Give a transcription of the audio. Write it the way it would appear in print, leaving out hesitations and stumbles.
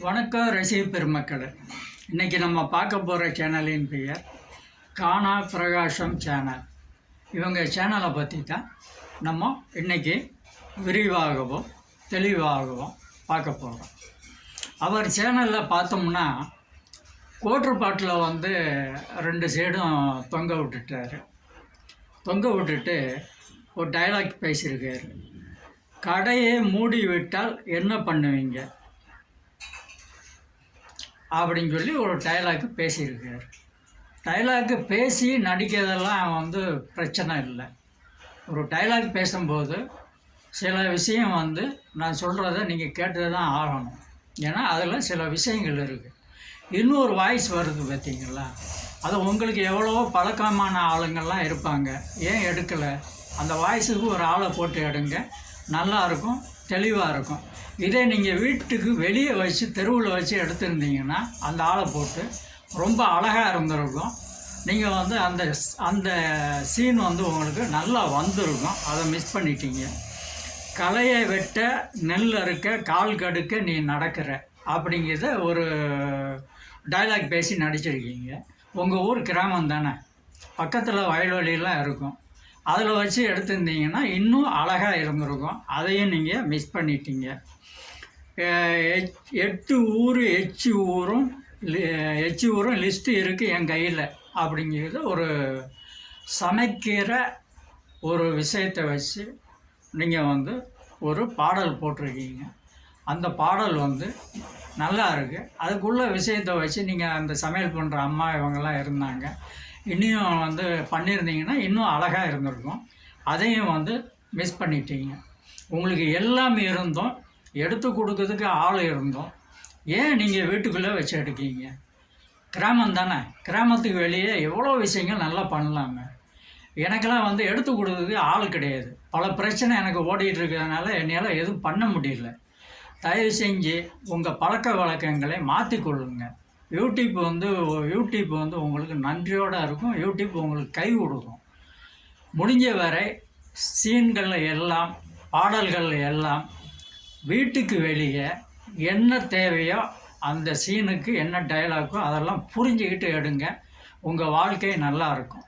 வணக்கம் ரசிக பெருமக்களே. இன்றைக்கி நம்ம பார்க்க போகிற சேனலின் பெயர் கானா பிரகாசம் சேனல். இவங்க சேனலை பற்றி தான் நம்ம இன்றைக்கி விரிவாகவும் தெளிவாகவும் பார்க்க போகிறோம். அவர் சேனலில் பார்த்தோம்னா கோட்ருப்பாட்டில் வந்து 2 சைடும் தொங்க விட்டுட்டு ஒரு டைலாக் பேசியிருக்காரு. கடையை மூடி விட்டால் என்ன பண்ணுவீங்க அப்படின்னு சொல்லி ஒரு டைலாக்கு பேசியிருக்கார். டைலாக்கு பேசி நடிக்கிறதெல்லாம் வந்து பிரச்சனை இல்லை. ஒரு டைலாக் பேசும்போது சில விஷயம் வந்து நான் சொல்கிறத நீங்கள் கேட்டு தான் ஆகணும். ஏன்னா அதில் சில விஷயங்கள் இருக்குது. இன்னொரு வாய்ஸ் வருது பார்த்தீங்களா, அது உங்களுக்கு எவ்வளவோ பழக்கமான ஆளுங்கள்லாம் இருப்பாங்க. ஏன் எடுக்கலை? அந்த வாய்ஸுக்கு ஒரு ஆளை போட்டு எடுங்க, நல்லாயிருக்கும், தெளிவாக இருக்கும். இதே நீங்கள் வீட்டுக்கு வெளியே வச்சு தெருவில் வச்சு எடுத்துருந்தீங்கன்னா அந்த ஆளை போட்டு ரொம்ப அழகாக இருந்திருக்கும். நீங்கள் வந்து அந்த சீன் வந்து உங்களுக்கு நல்லா வந்திருக்கும். அதை மிஸ் பண்ணிட்டீங்க. களையை வெட்ட நெல் அறுக்க கால் கடுக்க நீ நடக்கிற அப்படிங்கிறத ஒரு டைலாக் பேசி நடிச்சிருக்கீங்க. உங்கள் ஊர் கிராமம் தானே, பக்கத்தில் வயல்வெளியெலாம் இருக்கும். அதில் வச்சு எடுத்துருந்தீங்கன்னா இன்னும் அழகாக இருந்திருக்கும். அதையும் நீங்கள் மிஸ் பண்ணிட்டீங்க. 8 ஊர் எச்சு ஊரும் லிஸ்ட்டு இருக்குது என் கையில் அப்படிங்கிறது ஒரு சமைக்கிற ஒரு விஷயத்தை வச்சு நீங்கள் வந்து ஒரு பாடல் போட்டிருக்கீங்க. அந்த பாடல் வந்து நல்லா இருக்குது. அதுக்குள்ள விஷயத்தை வச்சு நீங்கள் அந்த சமையல் பண்ணுற அம்மா இவங்கெல்லாம் இருந்தாங்க, இன்னும் வந்து பண்ணியிருந்தீங்கன்னா இன்னும் அழகாக இருந்திருக்கும். அதையும் வந்து மிஸ் பண்ணிட்டீங்க. உங்களுக்கு எல்லாம் இருந்தும் எடுத்து கொடுக்கறதுக்கு ஆள் இருந்தோம், ஏன் நீங்கள் வீட்டுக்குள்ளே வச்சு எடுக்கீங்க? கிராமம் தானே, கிராமத்துக்கு வெளியே எவ்வளோ விஷயங்கள் நல்லா பண்ணலாங்க. எனக்கெல்லாம் வந்து எடுத்து கொடுக்கறதுக்கு ஆள் கிடையாது. பல பிரச்சனை எனக்கு ஓடிட்டு இருக்கிறதுனால என்னால் எதுவும் பண்ண முடியல. தயவு செஞ்சு உங்கள் பழக்க வழக்கங்களை மாற்றிக்கொள்ளுங்க. யூடியூப் வந்து உங்களுக்கு நன்றியோடு இருக்கும். யூடியூப் உங்களுக்கு கை கொடுக்கும். முடிஞ்ச வரை சீன்கள் எல்லாம், பாடல்கள் எல்லாம் வீட்டுக்கு வெளியே என்ன தேவையோ அந்த சீனுக்கு என்ன டைலாக்கோ அதெல்லாம் புரிஞ்சுக்கிட்டு எடுங்க. உங்கள் வாழ்க்கை நல்லா இருக்கும்.